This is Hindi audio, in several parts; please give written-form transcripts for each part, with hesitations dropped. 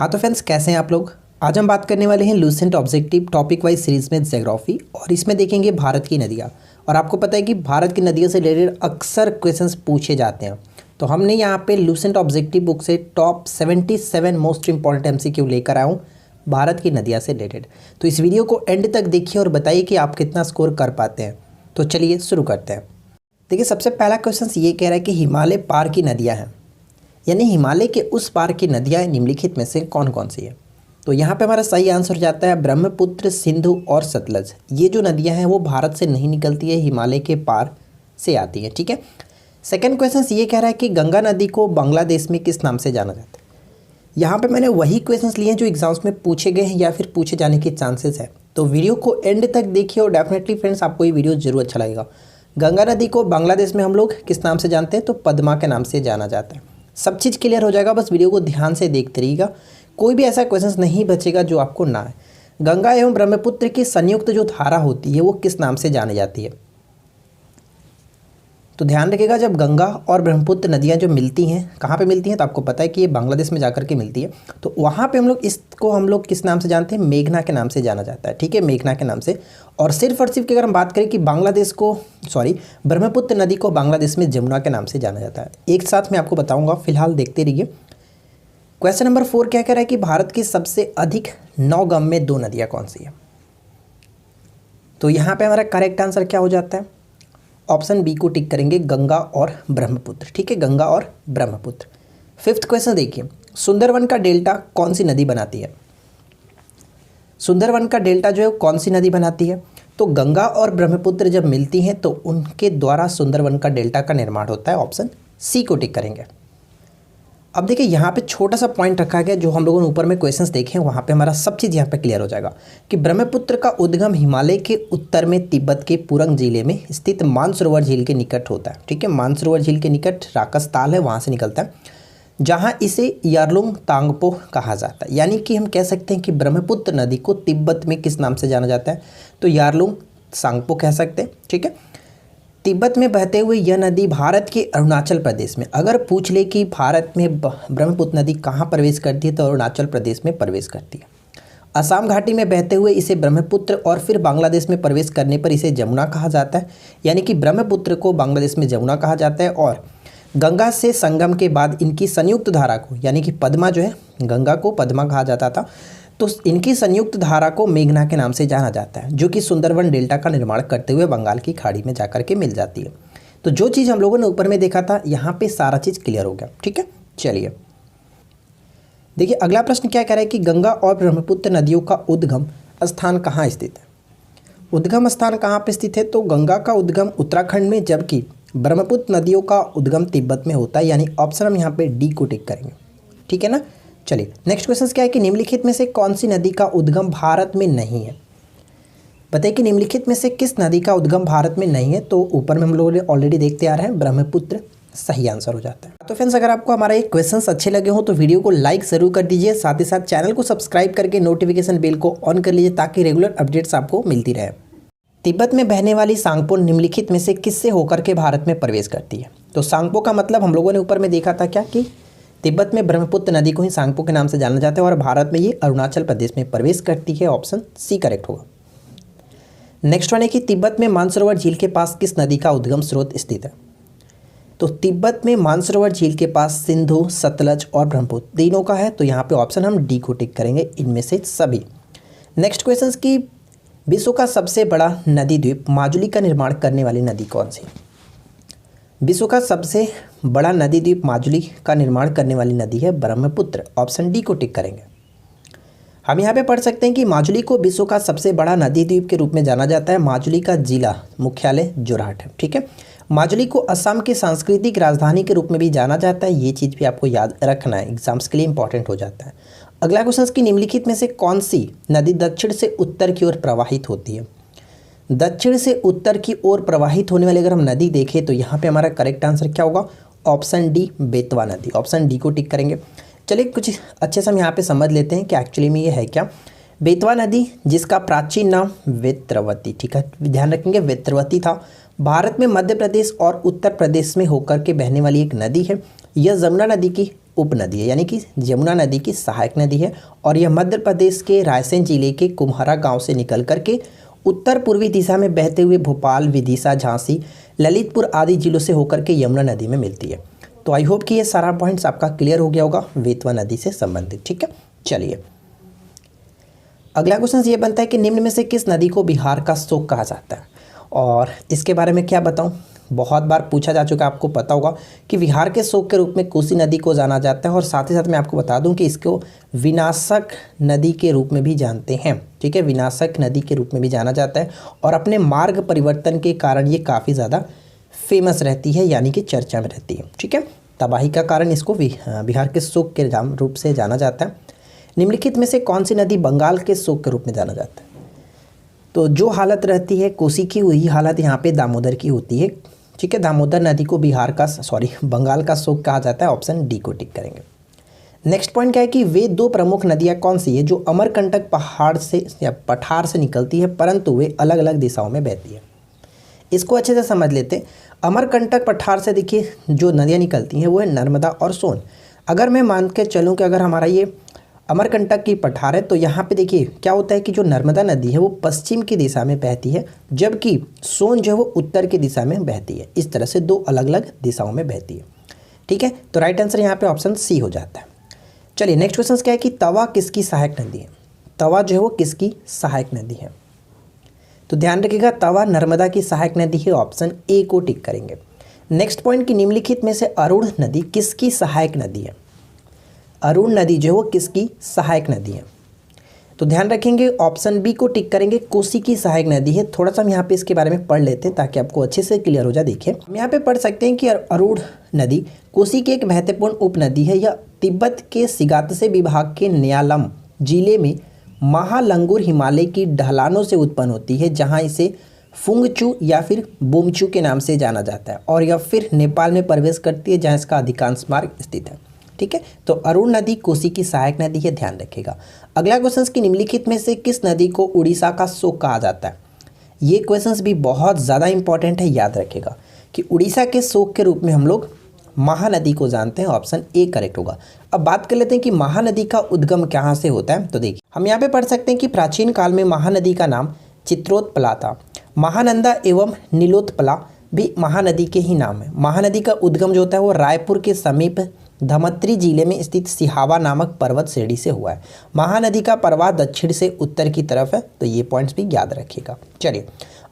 हाँ तो फ्रेंड्स, कैसे हैं आप लोग। आज हम बात करने वाले हैं Lucent objective topic wise series में ज्योग्राफी, और इसमें देखेंगे भारत की नदियाँ। और आपको पता है कि भारत की नदियों से रिलेटेड अक्सर क्वेश्चंस पूछे जाते हैं, तो हमने यहाँ पे लूसेंट ऑब्जेक्टिव बुक से टॉप 77 मोस्ट इंपॉर्टेंट एमसीक्यू लेकर आया हूँ भारत की नदियाँ से रिलेटेड। तो इस वीडियो को एंड तक देखिए और बताइए कि आप कितना स्कोर कर पाते हैं। तो चलिए शुरू करते हैं। देखिए, सबसे पहला क्वेश्चन ये कह रहा है कि हिमालय पार की नदियाँ हैं, यानी हिमालय के उस पार की नदियाँ निम्नलिखित में से कौन कौन सी है। तो यहाँ पे हमारा सही आंसर हो जाता है ब्रह्मपुत्र, सिंधु और सतलज। ये जो नदियाँ हैं वो भारत से नहीं निकलती है, हिमालय के पार से आती है। ठीक है। सेकंड क्वेश्चन ये कह रहा है कि गंगा नदी को बांग्लादेश में किस नाम से जाना जाता है। यहाँ पे मैंने वही क्वेश्चंस लिए हैं जो एग्जाम्स में पूछे गए हैं या फिर पूछे जाने के चांसेस है। तो वीडियो को एंड तक देखिए और डेफिनेटली फ्रेंड्स आपको ये वीडियो जरूर अच्छा लगेगा। गंगा नदी को बांग्लादेश में हम लोग किस नाम से जानते हैं, तो पद्मा के नाम से जाना जाता है। सब चीज़ क्लियर हो जाएगा, बस वीडियो को ध्यान से देखते रहिएगा, कोई भी ऐसा क्वेश्चन नहीं बचेगा जो आपको ना है। गंगा एवं ब्रह्मपुत्र की संयुक्त जो धारा होती है वो किस नाम से जानी जाती है। तो ध्यान रखिएगा, जब गंगा और ब्रह्मपुत्र नदियाँ जो मिलती हैं, कहाँ पे मिलती हैं, तो आपको पता है कि ये बांग्लादेश में जाकर के मिलती है। तो वहाँ पे हम लोग किस नाम से जानते हैं, मेघना के नाम से जाना जाता है। ठीक है, मेघना के नाम से। और सिर्फ की अगर हम बात करें कि ब्रह्मपुत्र नदी को बांग्लादेश में जमुना के नाम से जाना जाता है। एक साथ मैं आपको बताऊँगा, फिलहाल देखते रहिए। क्वेश्चन नंबर 4 क्या कह रहा है कि भारत की सबसे अधिक नौगम में 2 नदियाँ कौन सी है। तो यहाँ पे हमारा करेक्ट आंसर क्या हो जाता है, ऑप्शन बी को टिक करेंगे, गंगा और ब्रह्मपुत्र। ठीक है, गंगा और ब्रह्मपुत्र। 5th क्वेश्चन देखिए, सुंदरवन का डेल्टा कौन सी नदी बनाती है। सुंदरवन का डेल्टा जो है कौन सी नदी बनाती है, तो गंगा और ब्रह्मपुत्र जब मिलती हैं तो उनके द्वारा सुंदरवन का डेल्टा का निर्माण होता है। ऑप्शन सी को टिक करेंगे। अब देखिए, यहाँ पे छोटा सा पॉइंट रखा गया, जो हम लोगों ने ऊपर में क्वेश्चंस देखे हैं वहाँ पे हमारा सब चीज़ यहाँ पे क्लियर हो जाएगा कि ब्रह्मपुत्र का उद्गम हिमालय के उत्तर में तिब्बत के पुरंग जिले में स्थित मानसरोवर झील के निकट होता है। ठीक है, मानसरोवर झील के निकट राकस ताल है, वहाँ से निकलता है, जहाँ इसे यारलुंग तांगपो कहा जाता है। यानी कि हम कह सकते हैं कि ब्रह्मपुत्र नदी को तिब्बत में किस नाम से जाना जाता है, तो यारलुंग सांगपो कह सकते हैं। ठीक है, तिब्बत में बहते हुए यह नदी भारत के अरुणाचल प्रदेश में, अगर पूछ ले कि भारत में ब्रह्मपुत्र नदी कहाँ प्रवेश करती है, तो अरुणाचल प्रदेश में प्रवेश करती है। असम घाटी में बहते हुए इसे ब्रह्मपुत्र और फिर बांग्लादेश में प्रवेश करने पर इसे जमुना कहा जाता है। यानी कि ब्रह्मपुत्र को बांग्लादेश में जमुना कहा जाता है, और गंगा से संगम के बाद इनकी संयुक्त धारा को, यानी कि पद्मा जो है, गंगा को पद्मा कहा जाता था, तो इनकी संयुक्त धारा को मेघना के नाम से जाना जाता है, जो कि सुंदरवन डेल्टा का निर्माण करते हुए बंगाल की खाड़ी में जाकर के मिल जाती है। तो जो चीज़ हम लोगों ने ऊपर में देखा था, यहाँ पे सारा चीज़ क्लियर हो गया। ठीक है, चलिए देखिए, अगला प्रश्न क्या कह रहा है कि गंगा और ब्रह्मपुत्र नदियों का उद्गम स्थान कहाँ स्थित है। उद्गम स्थान कहाँ पर स्थित है, तो गंगा का उद्गम उत्तराखंड में, जबकि ब्रह्मपुत्र नदियों का उद्गम तिब्बत में होता है। यानी ऑप्शन हम यहाँ पे डी को टिक करेंगे। ठीक है ना। चलिए, नेक्स्ट क्वेश्चन क्या है कि निम्नलिखित में से कौन सी नदी का उद्गम भारत में नहीं है। बताइए कि निम्नलिखित में से किस नदी का उद्गम भारत में नहीं है। तो ऊपर में हम लोगों ने ऑलरेडी देखते आ रहे हैं, ब्रह्मपुत्र सही आंसर हो जाता है। तो फ्रेंड्स, अगर आपको हमारा ये क्वेश्चंस अच्छे लगे हो तो वीडियो को लाइक जरूर कर दीजिए, साथ ही साथ चैनल को सब्सक्राइब करके नोटिफिकेशन बेल को ऑन कर लीजिए, ताकि रेगुलर अपडेट्स आपको मिलती रहे। तिब्बत में बहने वाली सांगपो निम्नलिखित में से किससे होकर के भारत में प्रवेश करती है। तो सांगपो का मतलब हम लोगों ने ऊपर में देखा था क्या, कि तिब्बत में ब्रह्मपुत्र नदी को ही सांगपो के नाम से जाना जाता है, और भारत में ये अरुणाचल प्रदेश में प्रवेश करती है। ऑप्शन सी करेक्ट होगा। नेक्स्ट वन है कि तिब्बत में मानसरोवर झील के पास किस नदी का उद्गम स्रोत स्थित है। तो तिब्बत में मानसरोवर झील के पास सिंधु, सतलज और ब्रह्मपुत्र तीनों का है। तो यहाँ पे ऑप्शन हम डी को टिक करेंगे, इनमें से सभी। नेक्स्ट क्वेश्चन की विश्व का सबसे बड़ा नदी द्वीप माजुली का निर्माण करने वाली नदी कौन सी। विश्व का सबसे बड़ा नदी द्वीप माजुली का निर्माण करने वाली नदी है ब्रह्मपुत्र। ऑप्शन डी को टिक करेंगे। हम यहाँ पे पढ़ सकते हैं कि माजुली को विश्व का सबसे बड़ा नदी द्वीप के रूप में जाना जाता है। माजुली का जिला मुख्यालय जोरहाट है। ठीक है, माजुली को असम की सांस्कृतिक राजधानी के रूप में भी जाना जाता है। ये चीज़ भी आपको याद रखना है, एग्जाम्स के लिए इंपॉर्टेंट हो जाता है। अगला क्वेश्चन की निम्नलिखित में से कौन सी नदी दक्षिण से उत्तर की ओर प्रवाहित होती है। दक्षिण से उत्तर की ओर प्रवाहित होने वाली अगर हम नदी देखें तो यहाँ पे हमारा करेक्ट आंसर क्या होगा, ऑप्शन डी बेतवा नदी। ऑप्शन डी को टिक करेंगे। चलिए कुछ अच्छे से हम यहाँ पे समझ लेते हैं कि एक्चुअली में ये है क्या। बेतवा नदी, जिसका प्राचीन नाम वेत्रवती, ठीक है ध्यान रखेंगे, वेत्रवती था, भारत में मध्य प्रदेश और उत्तर प्रदेश में होकर के बहने वाली एक नदी है। यह जमुना नदी की उपनदी है, यानी कि यमुना नदी की सहायक नदी है और यह मध्य प्रदेश के रायसेन जिले के कुम्हरा गांव से निकल करके उत्तर पूर्वी दिशा में बहते हुए भोपाल, विदिशा, झांसी, ललितपुर आदि जिलों से होकर के यमुना नदी में मिलती है। तो आई होप कि ये सारा पॉइंट्स आपका क्लियर हो गया होगा बेतवा नदी से संबंधित। ठीक है, चलिए अगला क्वेश्चन ये बनता है कि निम्न में से किस नदी को बिहार का शोक कहा जाता है, और इसके बारे में क्या बताऊं, बहुत बार पूछा जा चुका है, आपको पता होगा कि बिहार के शोक के रूप में कोसी नदी को जाना जाता है और साथ ही साथ मैं आपको बता दूं कि इसको विनाशक नदी के रूप में भी जानते हैं। ठीक है, विनाशक नदी के रूप में भी जाना जाता है और अपने मार्ग परिवर्तन के कारण ये काफ़ी ज़्यादा फेमस रहती है, यानी कि चर्चा में रहती है। ठीक है, तबाही का कारण इसको बिहार के शोक के रूप से जाना जाता है। निम्नलिखित में से कौन सी नदी बंगाल के शोक के रूप में जाना जाता है? तो जो हालत रहती है कोसी की, वही हालत यहाँ पे दामोदर की होती है। ठीक है, दामोदर नदी को बंगाल का शोक कहा जाता है। ऑप्शन डी को टिक करेंगे। नेक्स्ट पॉइंट क्या है कि वे दो प्रमुख नदियाँ कौन सी है जो अमरकंटक पहाड़ से या पठार से निकलती है परंतु वे अलग अलग दिशाओं में बहती है। इसको अच्छे से समझ लेते हैं। अमरकंटक पठार से देखिए जो नदियाँ निकलती हैं वो है नर्मदा और सोन। अगर मैं मान के चलूँ कि अगर हमारा ये अमरकंटक की पठार है तो यहाँ पे देखिए क्या होता है कि जो नर्मदा नदी है वो पश्चिम की दिशा में बहती है, जबकि सोन जो है वो उत्तर की दिशा में बहती है। इस तरह से दो अलग अलग दिशाओं में बहती है। ठीक है, तो राइट आंसर यहाँ पे ऑप्शन सी हो जाता है। चलिए नेक्स्ट क्वेश्चन क्या है कि तवा किसकी सहायक नदी है? तवा जो है वो किसकी सहायक नदी है? तो ध्यान रखिएगा तवा नर्मदा की सहायक नदी है। ऑप्शन ए को टिक करेंगे। नेक्स्ट पॉइंट की निम्नलिखित में से अरुण नदी किसकी सहायक नदी है? अरुण नदी जो है वो किसकी सहायक नदी है? तो ध्यान रखेंगे ऑप्शन बी को टिक करेंगे, कोसी की सहायक नदी है। थोड़ा सा हम यहाँ पे इसके बारे में पढ़ लेते हैं ताकि आपको अच्छे से क्लियर हो जाए। देखिए हम यहाँ पे पढ़ सकते हैं कि अरुण नदी कोसी की एक महत्वपूर्ण उपनदी है। यह तिब्बत के सिगात्से विभाग के न्यालम जिले में महालंगुर हिमालय की ढलानों से उत्पन्न होती है, जहाँ इसे फुंगचू या फिर बोमचू के नाम से जाना जाता है और यह फिर नेपाल में प्रवेश करती है जहाँ इसका अधिकांश मार्ग स्थित है। ठीक है, तो अरुण नदी कोसी की सहायक नदी है, ध्यान रखिएगा। अगला क्वेश्चन की निम्नलिखित में से किस नदी को उड़ीसा का शोक कहा जाता है? ये क्वेश्चन भी बहुत ज़्यादा इंपॉर्टेंट है, याद रखिएगा कि उड़ीसा के शोक के रूप में हम लोग महानदी को जानते हैं। ऑप्शन ए करेक्ट होगा। अब बात कर लेते हैं कि महानदी का उद्गम कहाँ से होता है। तो देखिए हम यहाँ पे पढ़ सकते हैं कि प्राचीन काल में महानदी का नाम चित्रोत्पला था। महानंदा एवं नीलोत्पला भी महानदी के ही नाम है। महानदी का उद्गम जो होता है वो रायपुर के समीप धमत्री जिले में स्थित सिहावा नामक पर्वत श्रेणी से हुआ है। महानदी का प्रवाह दक्षिण से उत्तर की तरफ है, तो ये पॉइंट्स भी याद रखिएगा। चलिए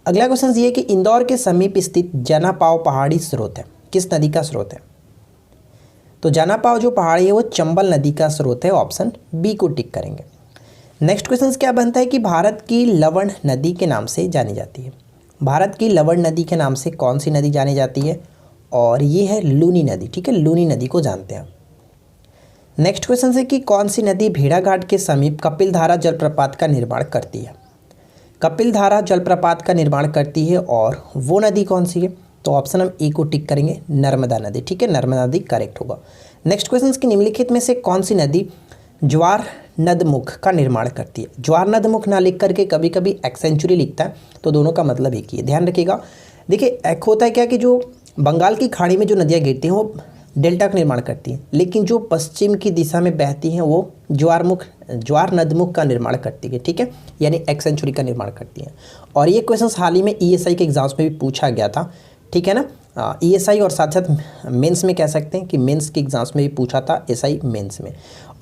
अगला क्वेश्चन ये है कि इंदौर के समीप स्थित जनापाव पहाड़ी स्रोत है, किस नदी का स्रोत है? तो जनापाव जो पहाड़ी है वो चंबल नदी का स्रोत है। ऑप्शन बी को टिक करेंगे। नेक्स्ट क्वेश्चन क्या बनता है कि भारत की लवण नदी के नाम से जानी जाती है। भारत की लवण नदी के नाम से कौन सी नदी जानी जाती है? और ये है लूनी नदी। ठीक है, लूनी नदी को जानते हैं। नेक्स्ट क्वेश्चन है कि कौन सी नदी भेड़ाघाट के समीप कपिलधारा जलप्रपात का निर्माण करती है? कपिलधारा जलप्रपात का निर्माण करती है और वो नदी कौन सी है? तो ऑप्शन हम ए को टिक करेंगे, नर्मदा नदी। ठीक है, नर्मदा नदी करेक्ट होगा। नेक्स्ट क्वेश्चन की निम्नलिखित में से कौन सी नदी ज्वार नदमुख का निर्माण करती है? ज्वार नदमुख ना लिख करके कभी कभी एक्सेंचुरी लिखता है, तो दोनों का मतलब एक ही है, ध्यान रखिएगा। देखिए एक होता है क्या कि जो बंगाल की खाड़ी में जो नदियाँ गिरती हैं वो डेल्टा का निर्माण करती हैं, लेकिन जो पश्चिम की दिशा में बहती हैं वो ज्वार नदमुख का निर्माण करती है। ठीक है, यानी एक्सेंचुरी का निर्माण करती हैं। और ये क्वेश्चन हाल ही में ईएसआई के एग्जाम्स में भी पूछा गया था। ठीक है ना, ईएसआई और साथ साथ मेंस में कह सकते हैं कि मेंस के एग्जाम्स में भी पूछा था, एसआई मेंस में।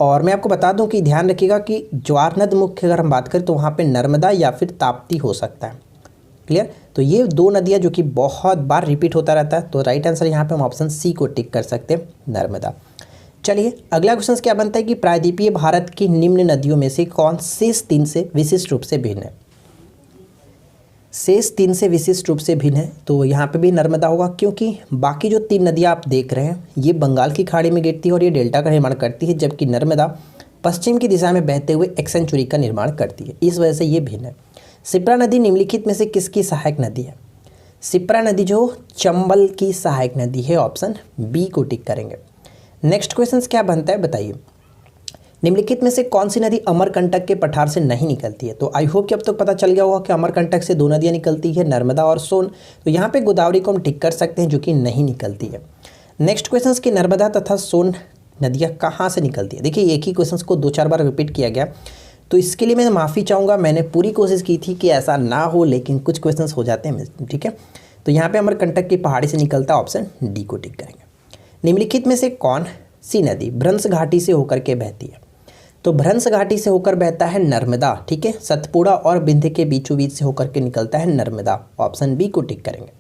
और मैं आपको बता दूं कि ध्यान रखिएगा कि ज्वार नदमुख की अगर हम बात करें तो वहाँ पे नर्मदा या फिर ताप्ती हो सकता है। क्लियर, तो ये दो नदियाँ जो कि बहुत बार रिपीट होता रहता है, तो राइट आंसर यहाँ पे हम ऑप्शन सी को टिक कर सकते हैं, नर्मदा। चलिए अगला क्वेश्चन क्या बनता है कि प्रायद्वीपीय भारत की निम्न नदियों में से कौन शेष तीन से विशिष्ट रूप से भिन्न है? शेष तीन से विशिष्ट रूप से भिन्न है, तो यहाँ पे भी नर्मदा होगा, क्योंकि बाकी जो तीन नदियाँ आप देख रहे हैं ये बंगाल की खाड़ी में गिरती है और ये डेल्टा का निर्माण करती है, जबकि नर्मदा पश्चिम की दिशा में बहते हुए एक्सेंचुरी का निर्माण करती है। इस वजह से ये भिन्न है। शिप्रा नदी निम्नलिखित में से किसकी सहायक नदी है? शिप्रा नदी जो चंबल की सहायक नदी है। ऑप्शन बी को टिक करेंगे। नेक्स्ट क्वेश्चन क्या बनता है बताइए, निम्नलिखित में से कौन सी नदी अमरकंटक के पठार से नहीं निकलती है? तो आई होप कि अब तक पता चल गया होगा कि अमरकंटक से दो नदियाँ निकलती है, नर्मदा और सोन। तो यहाँ पे गोदावरी को हम टिक कर सकते हैं जो कि नहीं निकलती है। नेक्स्ट क्वेश्चन की नर्मदा तथा सोन नदियाँ कहाँ से निकलती है। देखिए एक ही क्वेश्चन को 2-4 बार रिपीट किया गया, तो इसके लिए मैं माफ़ी चाहूँगा। मैंने पूरी कोशिश की थी कि ऐसा ना हो, लेकिन कुछ क्वेश्चंस हो जाते हैं, ठीक है। तो यहाँ पे अमरकंटक की पहाड़ी से निकलता है, ऑप्शन डी को टिक करेंगे। निम्नलिखित में से कौन सी नदी भ्रंश घाटी से होकर के बहती है। तो भ्रंश घाटी से होकर बहता है नर्मदा, ठीक है। सतपुड़ा और विंध्य के बीचों बीच से होकर के निकलता है नर्मदा, ऑप्शन बी को टिक करेंगे।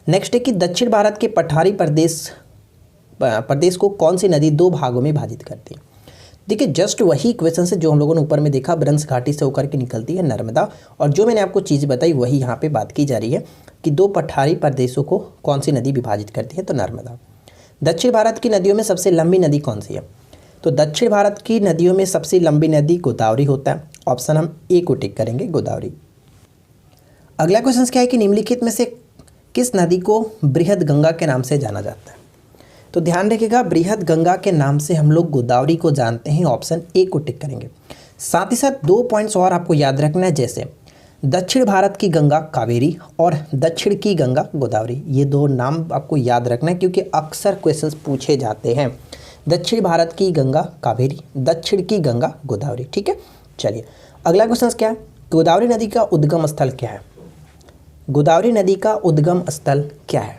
नेक्स्ट है कि दक्षिण भारत के पठारी प्रदेश को कौन सी नदी 2 भागों में विभाजित करती है। देखिए जस्ट वही क्वेश्चन है जो हम लोगों ने ऊपर में देखा, भ्रंश घाटी से होकर के निकलती है नर्मदा, और जो मैंने आपको चीज़ बताई वही यहाँ पे बात की जा रही है कि 2 पठारी प्रदेशों को कौन सी नदी विभाजित करती है, तो नर्मदा। दक्षिण भारत की नदियों में सबसे लंबी नदी कौन सी है। तो दक्षिण भारत की नदियों में सबसे लंबी नदी गोदावरी होता है, ऑप्शन हम ए को टिक करेंगे, गोदावरी। अगला क्वेश्चन क्या है कि निम्नलिखित में से किस नदी को बृहद गंगा के नाम से जाना जाता है। तो ध्यान रखिएगा, बृहद गंगा के नाम से हम लोग गोदावरी को जानते हैं, ऑप्शन ए को टिक करेंगे। साथ ही साथ 2 पॉइंट्स और आपको याद रखना है, जैसे दक्षिण भारत की गंगा कावेरी और दक्षिण की गंगा गोदावरी। ये 2 नाम आपको याद रखना है क्योंकि अक्सर क्वेश्चंस पूछे जाते हैं। दक्षिण भारत की गंगा कावेरी, दक्षिण की गंगा गोदावरी, ठीक है। चलिए अगला क्वेश्चन क्या है, गोदावरी नदी का उद्गम स्थल क्या है। गोदावरी नदी का उद्गम स्थल क्या है।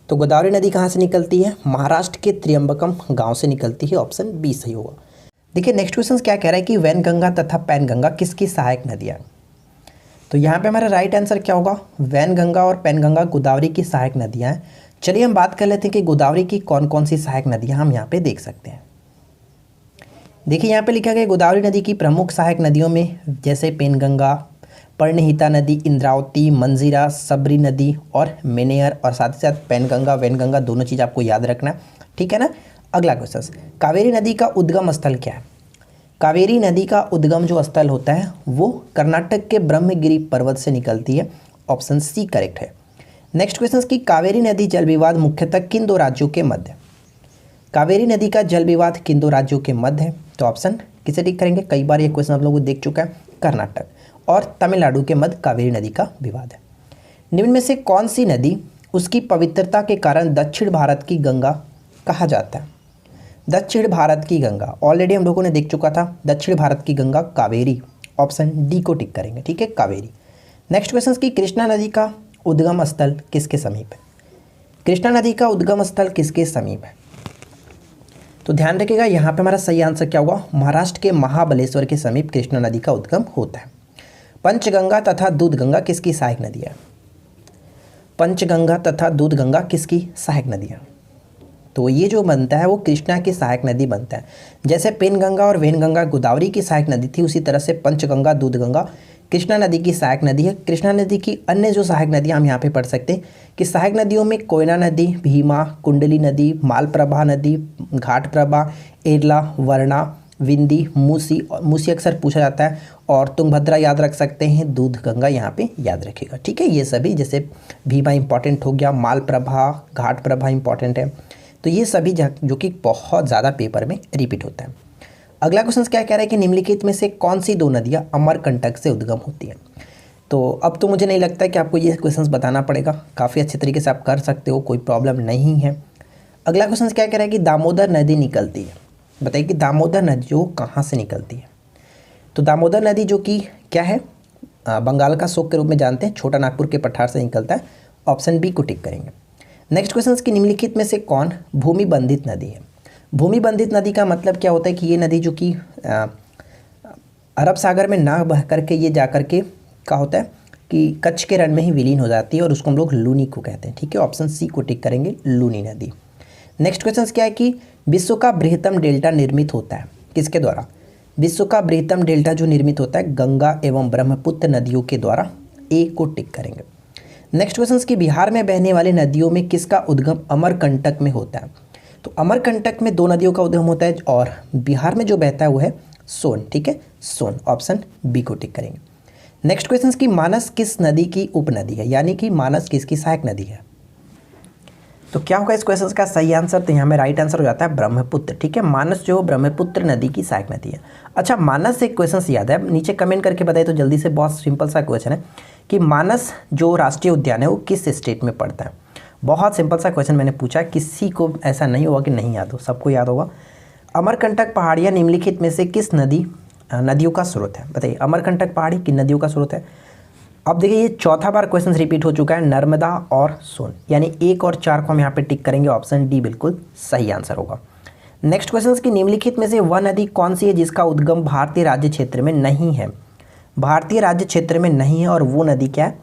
तो गोदावरी नदी कहाँ से निकलती है, महाराष्ट्र के त्रियंबकम गांव से निकलती है, ऑप्शन बी सही होगा। देखिए नेक्स्ट क्वेश्चन क्या कह रहा है कि वैनगंगा तथा पैनगंगा किसकी सहायक नदियाँ। तो यहाँ पे हमारा राइट आंसर क्या होगा, वैनगंगा और पैनगंगा गोदावरी की सहायक नदियाँ हैं। चलिए हम बात कर लेते हैं कि गोदावरी की कौन कौन सी सहायक नदियाँ हम यहाँ पे देख सकते हैं। देखिए यहाँ पे लिखा गया गोदावरी नदी की प्रमुख सहायक नदियों में जैसे पेनगंगा, पर्णहिता नदी, इंद्रावती, मंजीरा, सबरी नदी और मेनेयर, और साथ ही साथ पैनगंगा वैनगंगा दोनों चीज़ आपको याद रखना, ठीक है ना। अगला क्वेश्चन, कावेरी नदी का उद्गम स्थल क्या है। कावेरी नदी का उद्गम जो स्थल होता है वो कर्नाटक के ब्रह्मगिरी पर्वत से निकलती है, ऑप्शन सी करेक्ट है। नेक्स्ट क्वेश्चन की कावेरी नदी जल विवाद मुख्यतः किन 2 राज्यों के मध्य। कावेरी नदी का जल विवाद किन 2 राज्यों के मध्य है, तो ऑप्शन किसे टिक करेंगे। कई बार ये क्वेश्चन आप लोगों को देख चुका है, कर्नाटक और तमिलनाडु के मध्य कावेरी नदी का विवाद है। निम्न में से कौन सी नदी उसकी पवित्रता के कारण दक्षिण भारत की गंगा कहा जाता है। दक्षिण भारत की गंगा ऑलरेडी हम लोगों ने देख चुका था, दक्षिण भारत की गंगा कावेरी, ऑप्शन डी को टिक करेंगे, ठीक है, कावेरी। नेक्स्ट क्वेश्चन की कृष्णा नदी का उद्गम स्थल किसके समीप है। कृष्णा नदी का उद्गम स्थल किसके समीप है। तो ध्यान रखिएगा यहाँ पे हमारा सही आंसर क्या होगा, महाराष्ट्र के महाबलेश्वर के समीप कृष्णा नदी का उद्गम होता है। पंचगंगा तथा दूधगंगा किसकी सहायक नदी है। पंचगंगा तथा दूधगंगा किसकी सहायक नदी है। तो ये जो बनता है वो कृष्णा की सहायक नदी बनता है। जैसे पेनगंगा और वैनगंगा गोदावरी की सहायक नदी थी, उसी तरह से पंचगंगा दूधगंगा कृष्णा नदी की सहायक नदी है। कृष्णा नदी की अन्य जो सहायक नदियाँ हम यहाँ पे पढ़ सकते हैं कि सहायक नदियों में कोयना नदी, भीमा, कुंडली नदी, मालप्रभा नदी, घाटप्रभा, एरला, वर्णा, विंदी, मूसी अक्सर पूछा जाता है, और तुंगभद्रा याद रख सकते हैं, दूधगंगा यहाँ पे याद रखिएगा, ठीक है। ये सभी जैसे भीमा इंपॉर्टेंट हो गया, मालप्रभा, घाटप्रभा इंपॉर्टेंट है, तो ये सभी जो कि बहुत ज़्यादा पेपर में रिपीट होता है। अगला क्वेश्चन क्या कह रहा है कि निम्नलिखित में से कौन सी 2 नदियाँ अमरकंटक से उद्गम होती हैं। तो अब तो मुझे नहीं लगता है कि आपको ये क्वेश्चंस बताना पड़ेगा, काफ़ी अच्छे तरीके से आप कर सकते हो, कोई प्रॉब्लम नहीं है। अगला क्वेश्चन क्या कह रहा है कि दामोदर नदी निकलती है। बताइए कि दामोदर नदी जो कहाँ से निकलती है। तो दामोदर नदी जो कि क्या है, बंगाल का शोक के रूप में जानते हैं, छोटा नागपुर के पठार से निकलता है, ऑप्शन बी को टिक करेंगे। नेक्स्ट क्वेश्चन की निम्नलिखित में से कौन भूमि बंधित नदी है। भूमि बंधित नदी का मतलब क्या होता है कि ये नदी जो कि अरब सागर में ना बह करके ये जा करके क्या होता है कि कच्छ के रण में ही विलीन हो जाती है, और उसको हम लोग लूनी को कहते हैं, ठीक है, ऑप्शन सी को टिक करेंगे, लूनी नदी। नेक्स्ट क्वेश्चन क्या है कि विश्व का बृहत्तम डेल्टा निर्मित होता है किसके द्वारा। विश्व का बृहत्तम डेल्टा जो निर्मित होता है गंगा एवं ब्रह्मपुत्र नदियों के द्वारा, ए को टिक करेंगे। नेक्स्ट क्वेश्चन की बिहार में बहने वाली नदियों में किसका उद्गम अमरकंटक में होता है। तो अमरकंटक में 2 नदियों का उद्गम होता है, और बिहार में जो बहता है वो है सोन, ठीक है, सोन, ऑप्शन बी को टिक करेंगे। नेक्स्ट क्वेश्चन की मानस किस नदी की उपनदी है, यानी कि मानस किसकी सहायक नदी है। तो क्या होगा इस क्वेश्चन का सही आंसर, तो यहाँ में राइट आंसर हो जाता है ब्रह्मपुत्र, ठीक है। मानस जो ब्रह्मपुत्र नदी की सहायक नदी है। अच्छा, मानस से एक क्वेश्चन याद है, नीचे कमेंट करके बताइए तो जल्दी से, बहुत सिंपल सा क्वेश्चन है कि मानस जो राष्ट्रीय उद्यान है वो किस स्टेट में पड़ता है। बहुत सिंपल सा क्वेश्चन मैंने पूछा, किसी को ऐसा नहीं होगा कि नहीं याद हो, सबको याद होगा। अमरकंटक पहाड़ियाँ निम्नलिखित में से किस नदियों का स्रोत है? बताइए, अमरकंटक पहाड़ी किन नदियों का स्रोत है? अब देखिए, ये चौथा बार क्वेश्चन रिपीट हो चुका है, नर्मदा और सोन, यानी 1 और 4 को हम यहाँ पे टिक करेंगे, ऑप्शन डी बिल्कुल सही आंसर होगा। नेक्स्ट क्वेश्चन की निम्नलिखित में से वह नदी कौन सी है जिसका उद्गम भारतीय राज्य क्षेत्र में नहीं है? भारतीय राज्य क्षेत्र में नहीं है और वो नदी क्या है?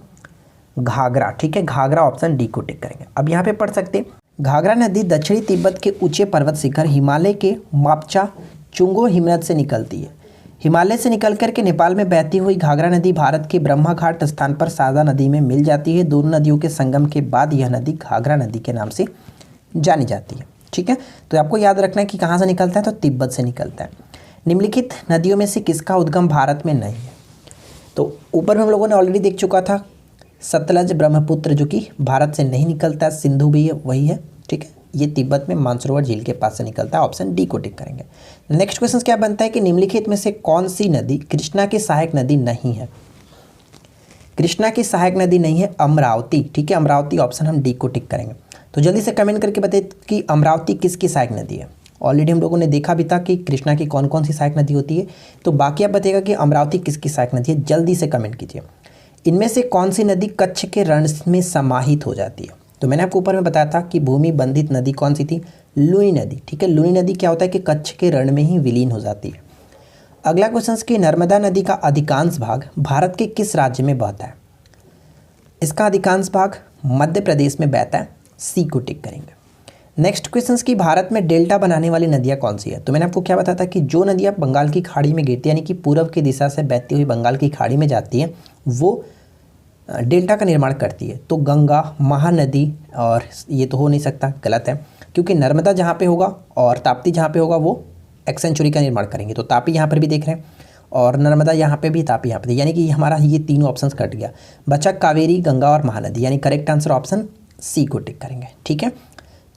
घाघरा। ठीक है, घाघरा, ऑप्शन डी को टिक करेंगे। अब यहाँ पे पढ़ सकते हैं, घाघरा नदी दक्षिणी तिब्बत के ऊंचे पर्वत शिखर हिमालय के मापचा चुंगो हिमनद से निकलती है। हिमालय से निकल करके नेपाल में बहती हुई घाघरा नदी भारत के ब्रह्मा घाट स्थान पर शारदा नदी में मिल जाती है। दोनों नदियों के संगम के बाद यह नदी घाघरा नदी के नाम से जानी जाती है। ठीक है, तो आपको याद रखना है कि कहाँ से निकलता है, तो तिब्बत से निकलता है। निम्नलिखित नदियों में से किसका उद्गम भारत में नहीं है? तो ऊपर में हम लोगों ने ऑलरेडी देख चुका था, सतलज, ब्रह्मपुत्र जो कि भारत से नहीं निकलता, सिंधु भी वही है। ठीक है, ये तिब्बत में मानसरोवर झील के पास से निकलता है, ऑप्शन डी को टिक करेंगे। नेक्स्ट क्वेश्चन क्या बनता है कि निम्नलिखित में से कौन सी नदी कृष्णा की सहायक नदी नहीं है? कृष्णा की सहायक नदी नहीं है अमरावती। ठीक है, अमरावती, ऑप्शन हम डी को टिक करेंगे। तो जल्दी से कमेंट करके बताइए कि अमरावती किसकी सहायक नदी है। ऑलरेडी हम लोगों ने देखा भी था कि कृष्णा की कौन कौन सी सहायक नदी होती है, तो बाकी आप बताइएगा कि अमरावती किसकी सहायक नदी है, जल्दी से कमेंट कीजिए। इनमें से कौन सी नदी कच्छ के रण में समाहित हो जाती है? तो मैंने आपको ऊपर में बताया था कि भूमि बंधित नदी कौन सी थी? लूनी नदी। ठीक है, लूनी नदी क्या होता है कि कच्छ के रण में ही विलीन हो जाती है। अगला क्वेश्चन कि नर्मदा नदी का अधिकांश भाग भारत के किस राज्य में बहता है? इसका अधिकांश भाग मध्य प्रदेश में बहता है, सी को टिक करेंगे। नेक्स्ट क्वेश्चन की भारत में डेल्टा बनाने वाली नदियाँ कौन सी है? तो मैंने आपको क्या बताया था कि जो नदियाँ बंगाल की खाड़ी में गिरती है, यानी कि पूर्व की दिशा से बहती हुई बंगाल की खाड़ी में जाती है, वो डेल्टा का निर्माण करती है। तो गंगा, महानदी, और ये तो हो नहीं सकता, गलत है, क्योंकि नर्मदा जहाँ पे होगा और ताप्ती जहाँ पे होगा वो एक सेंचुरी का निर्माण करेंगे। तो तापी यहाँ पर भी देख रहे हैं और नर्मदा यहाँ पे भी, तापी यहाँ पे, यानी कि हमारा ये तीनों ऑप्शंस कट गया, बचा कावेरी, गंगा और महानदी, यानी करेक्ट आंसर ऑप्शन सी को टिक करेंगे। ठीक है,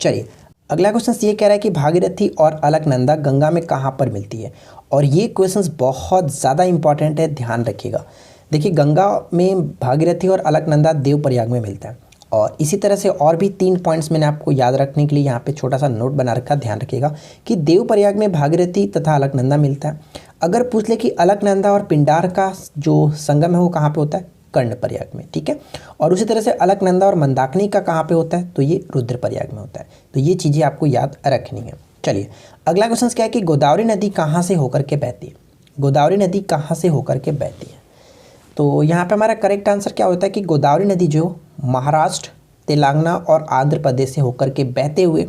चलिए अगला क्वेश्चन ये कह रहा है कि भागीरथी और अलकनंदा गंगा में कहाँ पर मिलती है? और ये क्वेश्चन बहुत ज़्यादा इंपॉर्टेंट है, ध्यान रखिएगा। देखिए, गंगा में भागीरथी और अलकनंदा देवप्रयाग में मिलता है, और इसी तरह से और भी 3 पॉइंट्स मैंने आपको याद रखने के लिए यहाँ पे छोटा सा नोट बना रखा, ध्यान रखिएगा कि देवप्रयाग में भागीरथी तथा अलकनंदा मिलता है। अगर पूछ ले कि अलकनंदा और पिंडार का जो संगम है वो कहाँ पे होता है? कर्णप्रयाग में। ठीक है, और उसी तरह से अलकनंदा और मंदाकिनी का कहाँ पे होता है? तो ये रुद्रप्रयाग में होता है। तो ये चीज़ें आपको याद रखनी है। चलिए अगला क्वेश्चन क्या है कि गोदावरी नदी कहाँ से होकर के बहती है? गोदावरी नदी कहाँ से होकर के बहती है? तो यहाँ पे हमारा करेक्ट आंसर क्या होता है कि गोदावरी नदी जो महाराष्ट्र, तेलंगाना और आंध्र प्रदेश से होकर के बहते हुए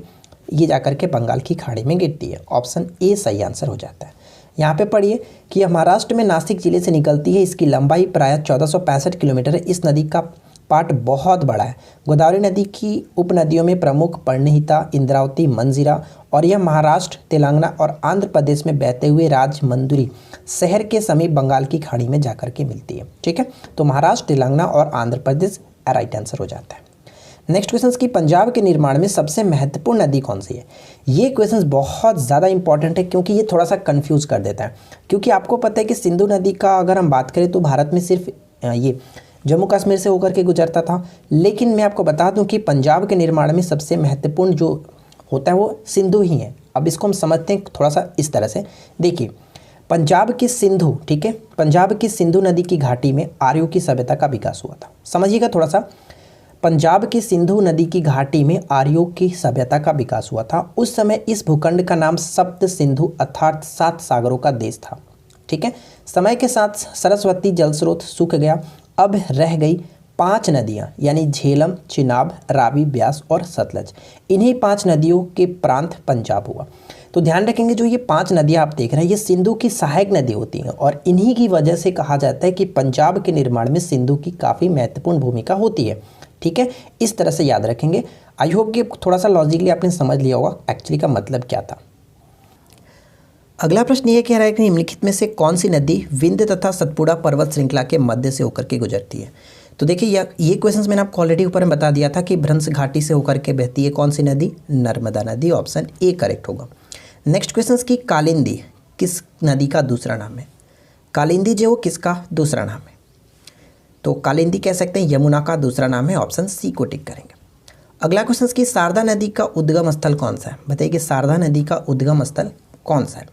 ये जाकर के बंगाल की खाड़ी में गिरती है, ऑप्शन ए सही आंसर हो जाता है। यहाँ पे पढ़िए कि यह महाराष्ट्र में नासिक जिले से निकलती है, इसकी लंबाई प्रायः 1465 किलोमीटर है। इस नदी का पार्ट बहुत बड़ा है। गोदावरी नदी की उपनदियों में प्रमुख पर्णहिता, इंद्रावती, मंजीरा, और यह महाराष्ट्र, तेलंगाना और आंध्र प्रदेश में बहते हुए राजमंदुरी शहर के समीप बंगाल की खाड़ी में जाकर के मिलती है। ठीक है, तो महाराष्ट्र, तेलंगाना और आंध्र प्रदेश राइट आंसर हो जाता है। नेक्स्ट क्वेश्चन की पंजाब के निर्माण में सबसे महत्वपूर्ण नदी कौन सी है? ये क्वेश्चन बहुत ज़्यादा इंपॉर्टेंट है क्योंकि ये थोड़ा सा कंफ्यूज कर देता है। क्योंकि आपको पता है कि सिंधु नदी का अगर हम बात करें तो भारत में सिर्फ ये जम्मू कश्मीर से होकर के गुजरता था, लेकिन मैं आपको बता दूं कि पंजाब के निर्माण में सबसे महत्वपूर्ण जो होता है वो सिंधु ही है। अब इसको हम समझते हैं थोड़ा सा इस तरह से। देखिए, पंजाब की सिंधु, ठीक है, पंजाब की सिंधु नदी की घाटी में आर्यों की सभ्यता का विकास हुआ था। समझिएगा थोड़ा सा, पंजाब की सिंधु नदी की घाटी में आर्यों की सभ्यता का विकास हुआ था। उस समय इस भूखंड का नाम सप्त सिंधु अर्थात 7 सागरों का देश था। ठीक है, समय के साथ सरस्वती जल स्रोत सूख गया, अब रह गई 5 नदियां, यानी झेलम, चिनाब, रावी, ब्यास और सतलज। इन्हीं 5 नदियों के प्रांत पंजाब हुआ। तो ध्यान रखेंगे, जो ये 5 नदियां आप देख रहे हैं ये सिंधु की सहायक नदी होती हैं, और इन्हीं की वजह से कहा जाता है कि पंजाब के निर्माण में सिंधु की काफ़ी महत्वपूर्ण भूमिका होती है। ठीक है, इस तरह से याद रखेंगे। आई होप कि थोड़ा सा लॉजिकली आपने समझ लिया होगा एक्चुअली का मतलब क्या था। अगला प्रश्न ये कह रहा है कि निम्नलिखित में से कौन सी नदी विंध्य तथा सतपुड़ा पर्वत श्रृंखला के मध्य से होकर के गुजरती है? तो देखिए, ये क्वेश्चन मैंने आपको ऑलरेडी ऊपर में बता दिया था कि भ्रंश घाटी से होकर के बहती है कौन सी नदी? नर्मदा नदी, ऑप्शन ए करेक्ट होगा। नेक्स्ट क्वेश्चन की कालिंदी किस नदी का दूसरा नाम है? कालिंदी जो किसका दूसरा नाम है? तो कालिंदी कह सकते हैं यमुना का दूसरा नाम है, ऑप्शन सी को टिक करेंगे। अगला क्वेश्चन की शारदा नदी का उद्गम स्थल कौन सा है? बताइए कि शारदा नदी का उद्गम स्थल कौन सा है?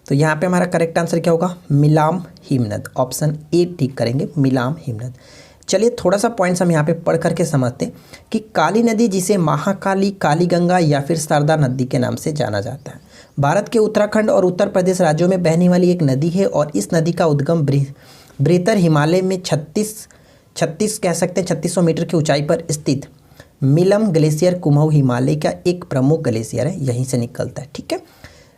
तो यहाँ पे हमारा करेक्ट आंसर क्या होगा? मिलाम हिमनद, ऑप्शन ए टिक करेंगे, मिलाम हिमनद। चलिए थोड़ा सा पॉइंट्स हम यहाँ पे पढ़ करके समझते हैं कि काली नदी जिसे महाकाली, काली गंगा या फिर शारदा नदी के नाम से जाना जाता है, भारत के उत्तराखंड और उत्तर प्रदेश राज्यों में बहने वाली एक नदी है और इस नदी का उद्गम बृहत्तर हिमालय में 36 कह सकते हैं 3600 मीटर की ऊंचाई पर स्थित मिलम ग्लेशियर कुमाऊं हिमालय का एक प्रमुख ग्लेशियर है, यहीं से निकलता है। ठीक है,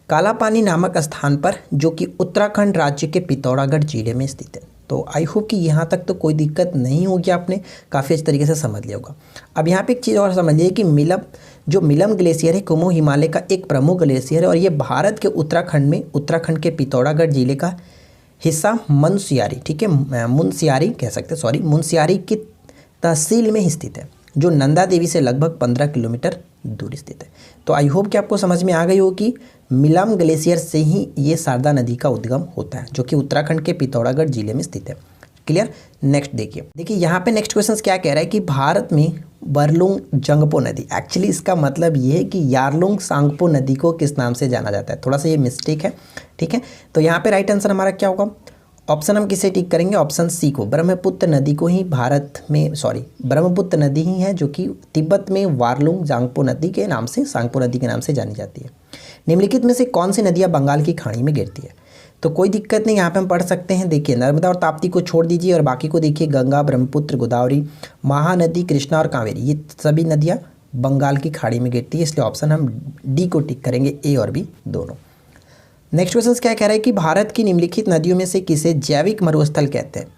काला पानी नामक स्थान पर, जो कि उत्तराखंड राज्य के पिथौरागढ़ जिले में स्थित है। तो आई होप कि यहाँ तक तो कोई दिक्कत नहीं होगी, आपने काफ़ी अच्छे तरीके से समझ लिया होगा। अब यहाँ पे एक चीज़ और समझिए कि मिलम ग्लेशियर है कुमाऊं हिमालय का एक प्रमुख ग्लेशियर है और ये भारत के उत्तराखंड के पिथौरागढ़ जिले का हिस्सा मुनस्यारी, ठीक है, मुनस्यारी कह सकते हैं, सॉरी, मुनस्यारी की तहसील में स्थित है, जो नंदा देवी से लगभग 15 किलोमीटर दूर स्थित है। तो आई होप कि आपको समझ में आ गई हो कि मिलम ग्लेशियर से ही ये शारदा नदी का उद्गम होता है, जो कि उत्तराखंड के पिथौरागढ़ जिले में स्थित है। क्लियर? नेक्स्ट देखिए यहाँ पे नेक्स्ट क्वेश्चन क्या कह रहा है कि भारत में बरलुंग जंगपो नदी, एक्चुअली इसका मतलब ये है कि यारलुंग सांगपो नदी को किस नाम से जाना जाता है, थोड़ा सा ये मिस्टेक है। ठीक है, तो यहाँ पे राइट आंसर हमारा क्या होगा? ऑप्शन हम किसे टिक करेंगे? ऑप्शन सी को, ब्रह्मपुत्र नदी को ही ब्रह्मपुत्र नदी ही है जो कि तिब्बत में वारलुंग सांगपो नदी के नाम से जानी जाती है। निम्नलिखित में से कौन सी नदियाँ बंगाल की खाड़ी में गिरती है? तो कोई दिक्कत नहीं, यहाँ पे हम पढ़ सकते हैं। देखिए नर्मदा और ताप्ती को छोड़ दीजिए और बाकी को देखिए, गंगा, ब्रह्मपुत्र, गोदावरी, महानदी, कृष्णा और कावेरी, ये सभी नदियाँ बंगाल की खाड़ी में गिरती है, इसलिए ऑप्शन हम डी को टिक करेंगे, ए और बी दोनों। नेक्स्ट क्वेश्चन क्या कह रहा है कि भारत की निम्नलिखित नदियों में से किसे जैविक मरुस्थल कहते हैं?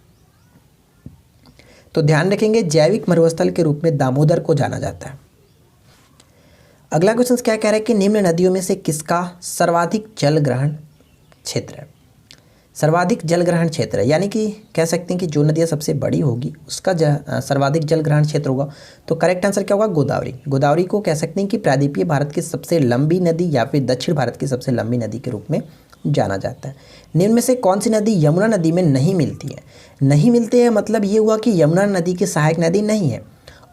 तो ध्यान रखेंगे, जैविक मरुस्थल के रूप में दामोदर को जाना जाता है। अगला क्वेश्चन क्या कह रहा है कि निम्न नदियों में से किसका सर्वाधिक जल ग्रहण क्षेत्र है? सर्वाधिक जल ग्रहण क्षेत्र है, यानी कि कह सकते हैं कि जो नदियाँ सबसे बड़ी होगी उसका सर्वाधिक जल ग्रहण क्षेत्र होगा। तो करेक्ट आंसर क्या होगा? गोदावरी। गोदावरी को कह सकते हैं कि प्रायद्वीपीय भारत की सबसे लंबी नदी या फिर दक्षिण भारत की सबसे लंबी नदी के रूप में जाना जाता है। निम्न में से कौन सी नदी यमुना नदी में नहीं मिलती है? नहीं मिलती है मतलब ये हुआ कि यमुना नदी की सहायक नदी नहीं है,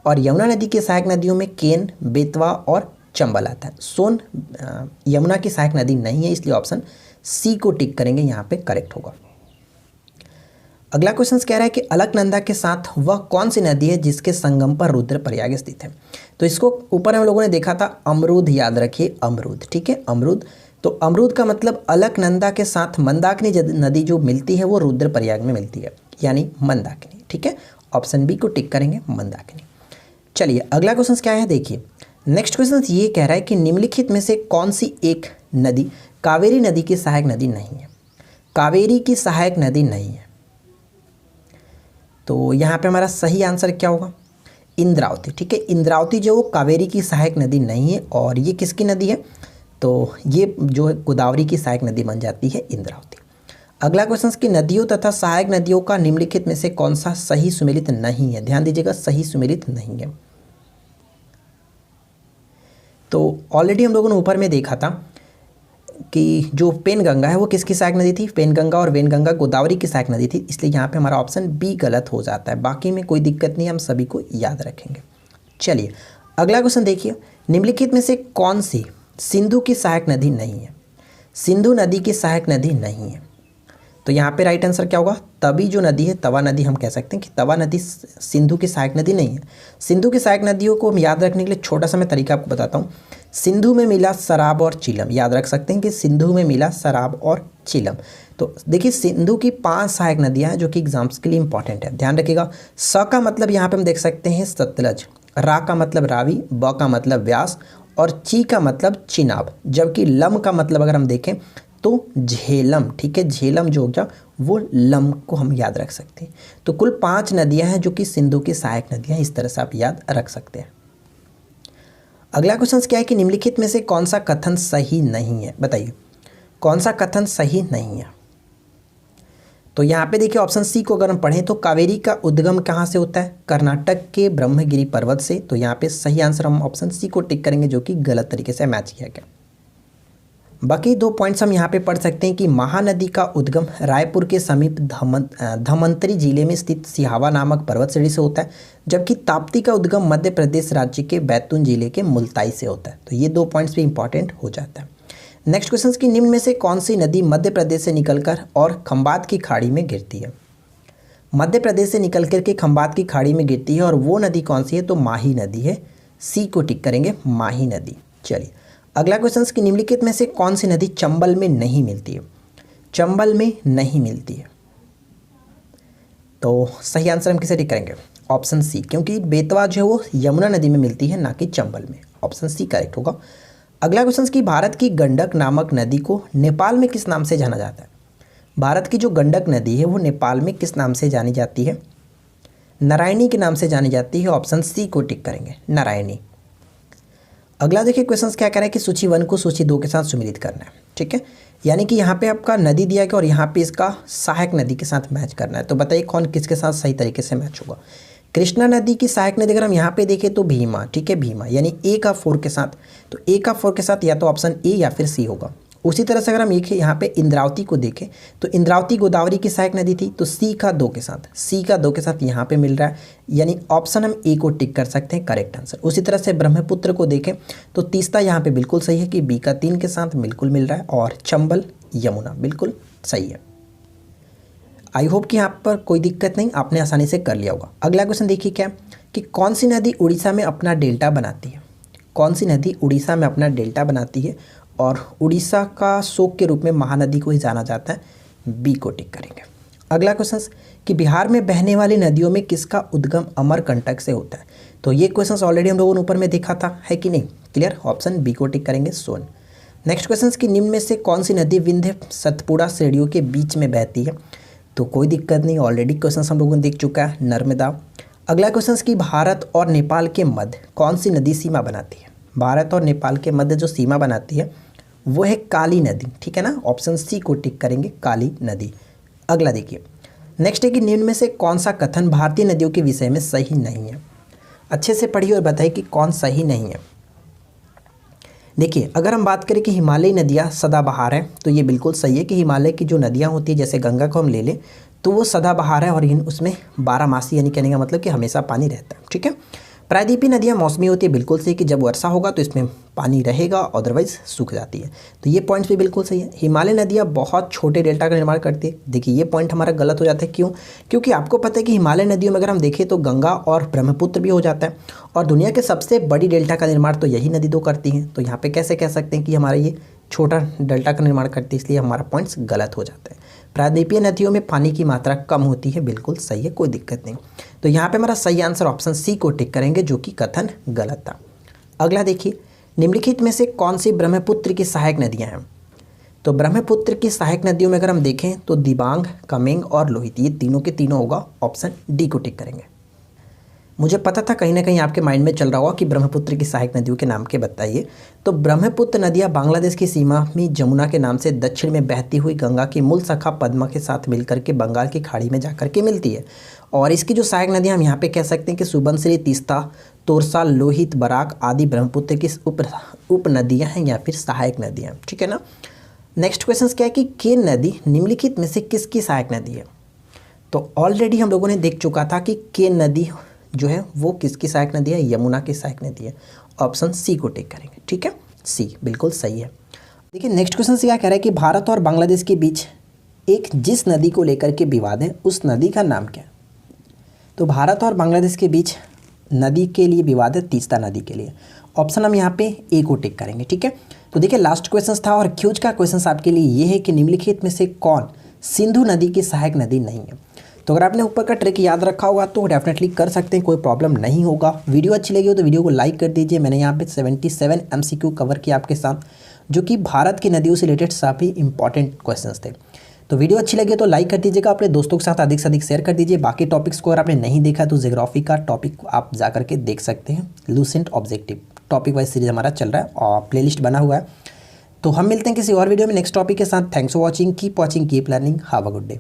और यमुना नदी की सहायक नदियों में केन, बेतवा और चंबल आता है। सोन यमुना की सहायक नदी नहीं है, इसलिए ऑप्शन सी को टिक करेंगे, यहाँ पे करेक्ट होगा। अगला क्वेश्चन कह रहा है कि अलकनंदा के साथ वह कौन सी नदी है जिसके संगम पर रुद्रप्रयाग स्थित है? तो इसको ऊपर हम लोगों ने देखा था अमरूद, याद रखिए अमरूद। ठीक है, अमरूद। तो अमरूद का मतलब अलकनंदा के साथ मंदाकिनी नदी जो मिलती है वो रुद्रप्रयाग में मिलती है, यानी मंदाकिनी। ठीक है, ऑप्शन बी को टिक करेंगे, मंदाकिनी। चलिए अगला क्वेश्चन क्या है, देखिए नेक्स्ट क्वेश्चन ये कह रहा है कि निम्नलिखित में से कौन सी एक नदी कावेरी नदी की सहायक नदी नहीं है? कावेरी की सहायक नदी नहीं है, तो यहाँ पे हमारा सही आंसर क्या होगा? इंद्रावती। ठीक है, इंद्रावती जो कावेरी की सहायक नदी नहीं है, और ये किसकी नदी है? तो ये जो है गोदावरी की सहायक नदी बन जाती है इंद्रावती। अगला क्वेश्चन कि नदियों तथा सहायक नदियों का निम्नलिखित में से कौन सा सही सुमेलित नहीं है? ध्यान दीजिएगा, सही सुमेलित नहीं है। तो ऑलरेडी हम लोगों ने ऊपर में देखा था कि जो पेनगंगा है वो किसकी सहायक नदी थी? पेनगंगा और वेनगंगा गोदावरी की सहायक नदी थी, इसलिए यहाँ पे हमारा ऑप्शन बी गलत हो जाता है। बाकी में कोई दिक्कत नहीं, हम सभी को याद रखेंगे। चलिए अगला क्वेश्चन देखिए, निम्नलिखित में से कौन सी सिंधु की सहायक नदी नहीं है? सिंधु नदी की सहायक नदी नहीं है, तो यहाँ पे राइट आंसर क्या होगा? तवी जो नदी है, तवा नदी हम कह सकते हैं कि तवा नदी सिंधु की सहायक नदी नहीं है। सिंधु की सहायक नदियों को हम याद रखने के लिए छोटा सा मैं तरीका आपको बताता हूँ। सिंधु में मिला शराब और चीलम, याद रख सकते हैं कि सिंधु में मिला शराब और चीलम। तो देखिए सिंधु की 5 सहायक नदियाँ हैं जो कि एग्जाम्स के लिए इंपॉर्टेंट है, ध्यान रखिएगा। स का मतलब यहाँ पे हम देख सकते हैं सतलज, रा का मतलब रावी, ब का मतलब व्यास और ची का मतलब चिनाब, जबकि लम का मतलब अगर हम देखें तो झेलम। ठीक है, झेलम जो हो गया वो लम को हम याद रख सकते हैं। तो कुल 5 नदियां हैं जो कि सिंधु की सहायक नदियां, इस तरह से आप याद रख सकते हैं। अगला क्वेश्चन क्या है कि निम्नलिखित में से कौन सा कथन सही नहीं है? बताइए कौन सा कथन सही नहीं है? तो यहाँ पे देखिए ऑप्शन सी को अगर हम पढ़ें तो कावेरी का उद्गम कहाँ से होता है? कर्नाटक के ब्रह्मगिरी पर्वत से। तो यहाँ पे सही आंसर हम ऑप्शन सी को टिक करेंगे, जो कि गलत तरीके से मैच किया गया। बाकी 2 पॉइंट्स हम यहाँ पे पढ़ सकते हैं कि महानदी का उद्गम रायपुर के समीप धमंतरी जिले में स्थित सिहावा नामक पर्वत श्रेणी से होता है, जबकि ताप्ती का उद्गम मध्य प्रदेश राज्य के बैतूल जिले के मुल्ताई से होता है। तो ये 2 पॉइंट्स भी इंपॉर्टेंट हो जाता है। नेक्स्ट क्वेश्चन की निम्न में से कौन सी नदी मध्य प्रदेश से निकलकर और खंबात की खाड़ी में गिरती है? मध्य प्रदेश से निकल कर के खंबात की खाड़ी में गिरती है और वो नदी कौन सी है? तो माही नदी है। सी को टिक करेंगे, माही नदी। चलिए अगला क्वेश्चन कि निम्नलिखित में से कौन सी नदी चंबल में नहीं मिलती है? चंबल में नहीं मिलती है, तो सही आंसर हम किसे टिक करेंगे? ऑप्शन सी, क्योंकि बेतवा जो है वो यमुना नदी में मिलती है, ना कि चंबल में। ऑप्शन सी करेक्ट होगा। अगला क्वेश्चन कि भारत की गंडक नामक नदी को नेपाल में किस नाम से जाना जाता है? भारत की जो गंडक नदी है वो नेपाल में किस नाम से जानी जाती है? नारायणी के नाम से जानी जाती है। ऑप्शन सी को टिक करेंगे, नारायणी। अगला देखिए क्वेश्चन क्या कह रहा है कि सूची 1 को सूची 2 के साथ सम्मिलित करना है। ठीक है, यानी कि यहाँ पे आपका नदी दिया गया और यहाँ पे इसका सहायक नदी के साथ मैच करना है। तो बताइए कौन किसके साथ सही तरीके से मैच होगा? कृष्णा नदी की सहायक नदी अगर हम यहाँ पे देखें तो भीमा। ठीक है, भीमा यानी ए का 4 के साथ, तो ए का 4 के साथ या तो ऑप्शन ए या फिर सी होगा। उसी तरह से अगर हम यहाँ पे इंद्रावती को देखें तो इंद्रावती गोदावरी की सहायक नदी थी, तो सी का 2 के साथ, सी का 2 के साथ यहाँ पे मिल रहा है, यानी ऑप्शन हम ए को टिक कर सकते हैं, करेक्ट आंसर। उसी तरह से ब्रह्मपुत्र को देखें तो तीस्ता यहाँ पे बिल्कुल सही है कि बी का 3 के साथ बिल्कुल मिल रहा है, और चंबल यमुना बिल्कुल सही है। आई होप कि यहाँ पर कोई दिक्कत नहीं, आपने आसानी से कर लिया होगा। अगला क्वेश्चन देखिए क्या कि कौन सी नदी उड़ीसा में अपना डेल्टा बनाती है? कौन सी नदी उड़ीसा में अपना डेल्टा बनाती है और उड़ीसा का शोक के रूप में महानदी को ही जाना जाता है? बी को टिक करेंगे। अगला क्वेश्चन कि बिहार में बहने वाली नदियों में किसका उद्गम अमरकंटक से होता है? तो ये क्वेश्चन ऑलरेडी हम लोगों ने ऊपर में देखा था, है कि नहीं? क्लियर, ऑप्शन बी को टिक करेंगे, सोन। नेक्स्ट क्वेश्चन कि निम्न में से कौन सी नदी विंध्य सतपुड़ा श्रेणियों के बीच में बहती है? तो कोई दिक्कत नहीं, ऑलरेडी क्वेश्चन हम लोगों ने देख चुका है, नर्मदा। अगला क्वेश्चन कि भारत और नेपाल के मध्य कौन सी नदी सीमा बनाती है? भारत और नेपाल के मध्य जो सीमा बनाती है वो है काली नदी। ठीक है ना, ऑप्शन सी को टिक करेंगे, काली नदी। अगला देखिए नेक्स्ट है कि निम्न में से कौन सा कथन भारतीय नदियों के विषय में सही नहीं है? अच्छे से पढ़िए और बताइए कि कौन सही नहीं है। देखिए अगर हम बात करें कि हिमालयी नदियाँ सदाबहार है, तो ये बिल्कुल सही है कि हिमालय की जो नदियाँ होती है, जैसे गंगा को हम ले लें तो वो सदाबहार है और उसमें 12 मासी, यानी कहने का मतलब कि हमेशा पानी रहता है। ठीक है, प्रायद्वीपीय नदियाँ मौसमी होती है, बिल्कुल सही कि जब वर्षा होगा तो इसमें पानी रहेगा, अदरवाइज सूख जाती है। तो ये पॉइंट्स भी बिल्कुल सही है। हिमालय नदियाँ बहुत छोटे डेल्टा का निर्माण करती है। देखिए ये पॉइंट हमारा गलत हो जाता है, क्यों? क्योंकि आपको पता है कि हिमालय नदियों में अगर हम देखें तो गंगा और ब्रह्मपुत्र भी हो जाता है, और दुनिया के सबसे बड़ी डेल्टा का निर्माण तो यही नदी 2 करती हैं। तो यहाँ पर कैसे कह सकते हैं कि हमारा ये छोटा डेल्टा का निर्माण करती है, इसलिए हमारा पॉइंट्स गलत हो जाता है। प्रायद्वीपीय नदियों में पानी की मात्रा कम होती है, बिल्कुल सही है, कोई दिक्कत नहीं। तो यहाँ पे हमारा सही आंसर ऑप्शन सी को टिक करेंगे, जो कि कथन गलत था। अगला देखिए निम्नलिखित में से कौन सी ब्रह्मपुत्र की सहायक नदियाँ हैं? तो ब्रह्मपुत्र की सहायक नदियों में अगर हम देखें तो दिबांग, कमेंग और लोहित, ये तीनों के तीनों होगा, ऑप्शन डी को टिक करेंगे। मुझे पता था कहीं ना कहीं आपके माइंड में चल रहा होगा कि ब्रह्मपुत्र की सहायक नदियों के नाम के बताइए। तो ब्रह्मपुत्र नदियाँ बांग्लादेश की सीमा में जमुना के नाम से दक्षिण में बहती हुई गंगा की मूल शाखा पद्मा के साथ मिलकर के बंगाल की खाड़ी में जाकर के मिलती है। और इसकी जो सहायक नदियाँ हम यहाँ पे कह सकते हैं कि सुबनसिरी, तीस्ता, तोरसा, लोहित, बराक आदि ब्रह्मपुत्र की उप नदियाँ हैं या फिर सहायक नदियाँ। ठीक है ना। नेक्स्ट क्वेश्चन क्या है कि केन नदी निम्नलिखित में से किसकी सहायक नदी है? तो ऑलरेडी हम लोगों ने देख चुका था कि केन नदी जो है वो किसकी सहायक नदी है? यमुना की सहायक नदी है। ऑप्शन सी को टिक करेंगे। ठीक है, सी बिल्कुल सही है। देखिए नेक्स्ट क्वेश्चन से क्या कह रहा है कि भारत और बांग्लादेश के बीच एक जिस नदी को लेकर के विवाद है उस नदी का नाम क्या है? तो भारत और बांग्लादेश के बीच नदी के लिए विवाद है तीस्ता नदी के लिए। ऑप्शन हम यहाँ पे ए को टिक करेंगे। ठीक है, तो देखिए लास्ट क्वेश्चन था और क्यूज का क्वेश्चन आपके लिए ये है कि निम्नलिखित में से कौन सिंधु नदी की सहायक नदी नहीं है? तो अगर आपने ऊपर का ट्रिक याद रखा होगा तो डेफिनेटली कर सकते हैं, कोई प्रॉब्लम नहीं होगा। वीडियो अच्छी लगी हो तो वीडियो को लाइक कर दीजिए। मैंने यहाँ पे 77 MCQ कवर किया आपके साथ, जो कि भारत की नदियों से रिलेटेड सभी इंपॉर्टेंट क्वेश्चंस थे। तो वीडियो अच्छी लगी तो लाइक कर दीजिएगा, अपने दोस्तों के साथ अधिक से अधिक शेयर कर दीजिए। बाकी टॉपिक्स को अगर आपने नहीं देखा तो ज्योग्राफी का टॉपिक आप जा करके देख सकते हैं। Lucent objective topic wise series हमारा चल रहा है और प्लेलिस्ट बना हुआ है। तो हम मिलते हैं किसी और वीडियो में नेक्स्ट टॉपिक के साथ। Thanks for watching, keep learning, have a good day.